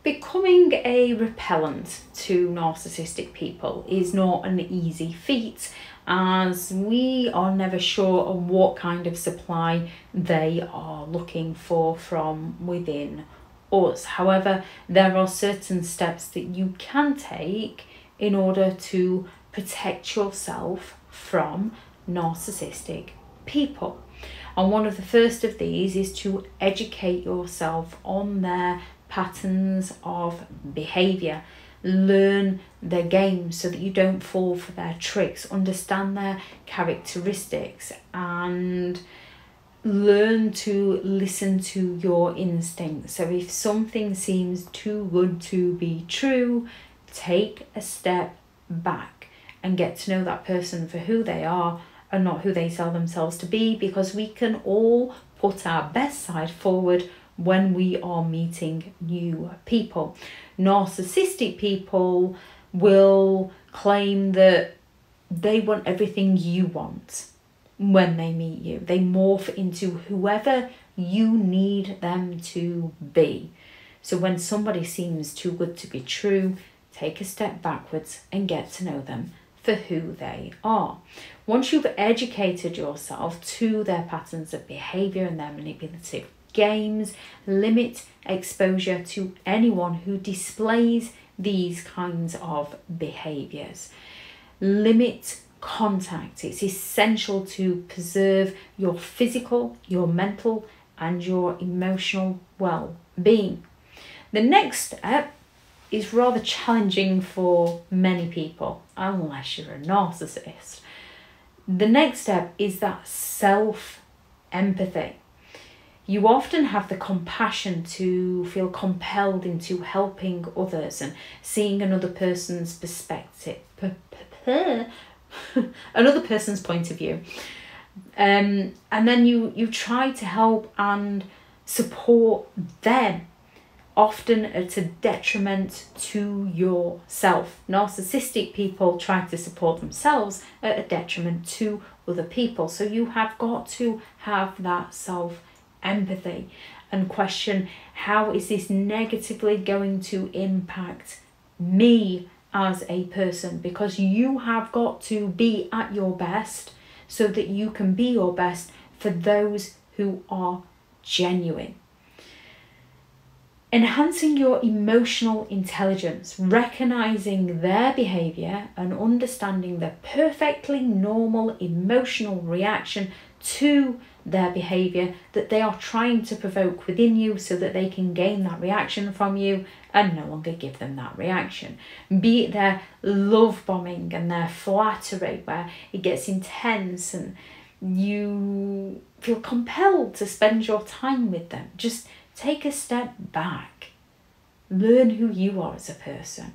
Becoming a repellent to narcissistic people is not an easy feat, as we are never sure of what kind of supply they are looking for from within us. However, there are certain steps that you can take in order to protect yourself from narcissistic people. And one of the first of these is to educate yourself on their patterns of behaviour. Learn their games so that you don't fall for their tricks. Understand their characteristics and learn to listen to your instincts. So if something seems too good to be true, take a step back and get to know that person for who they are and not who they sell themselves to be, because we can all put our best side forward when we are meeting new people. Narcissistic people will claim that they want everything you want when they meet you. They morph into whoever you need them to be. So when somebody seems too good to be true, take a step backwards and get to know them for who they are. Once you've educated yourself to their patterns of behaviour and their manipulative games, limit exposure to anyone who displays these kinds of behaviours. Limit contact. It's essential to preserve your physical, your mental and your emotional well-being. The next step is rather challenging for many people, unless you're a narcissist. The next step is that self-empathy. You often have the compassion to feel compelled into helping others and seeing another person's perspective, another person's point of view. And then you try to help and support them, often at a detriment to yourself. Narcissistic people try to support themselves at a detriment to other people. So you have got to have that self-empathy and question, how is this negatively going to impact me as a person? Because you have got to be at your best so that you can be your best for those who are genuine. Enhancing your emotional intelligence, recognizing their behaviour and understanding the perfectly normal emotional reaction to their behaviour that they are trying to provoke within you so that they can gain that reaction from you and no longer give them that reaction. Be it their love bombing and their flattery where it gets intense and you feel compelled to spend your time with them. Just take a step back. Learn who you are as a person.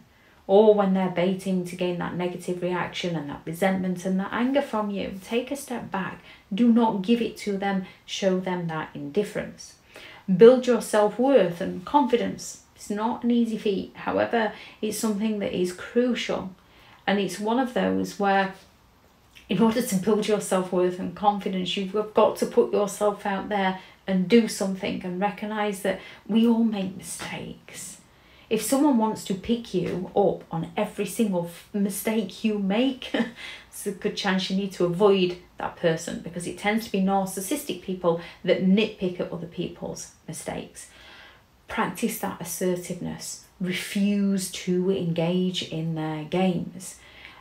Or when they're baiting to gain that negative reaction and that resentment and that anger from you, take a step back. Do not give it to them. Show them that indifference. Build your self-worth and confidence. It's not an easy feat. However, it's something that is crucial. And it's one of those where in order to build your self-worth and confidence, you've got to put yourself out there and do something and recognise that we all make mistakes. If someone wants to pick you up on every single mistake you make, it's a good chance you need to avoid that person, because it tends to be narcissistic people that nitpick at other people's mistakes. Practice that assertiveness. Refuse to engage in their games.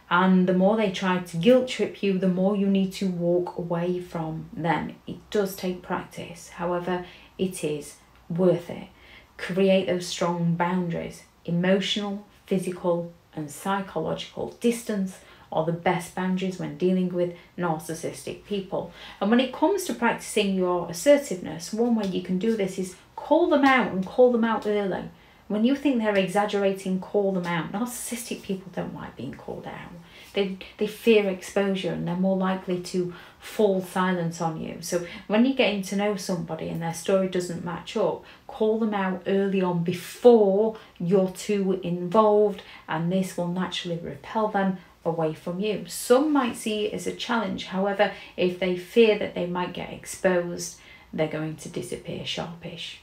And the more they try to guilt trip you, the more you need to walk away from them. It does take practice. However, it is worth it. Create those strong boundaries. Emotional, physical, and psychological distance are the best boundaries when dealing with narcissistic people. And when it comes to practicing your assertiveness, one way you can do this is call them out and call them out early. When you think they're exaggerating, call them out. Narcissistic people don't like being called out. They fear exposure and they're more likely to fall silent on you. So when you're getting to know somebody and their story doesn't match up, call them out early on before you're too involved, and this will naturally repel them away from you. Some might see it as a challenge. However, if they fear that they might get exposed, they're going to disappear sharpish.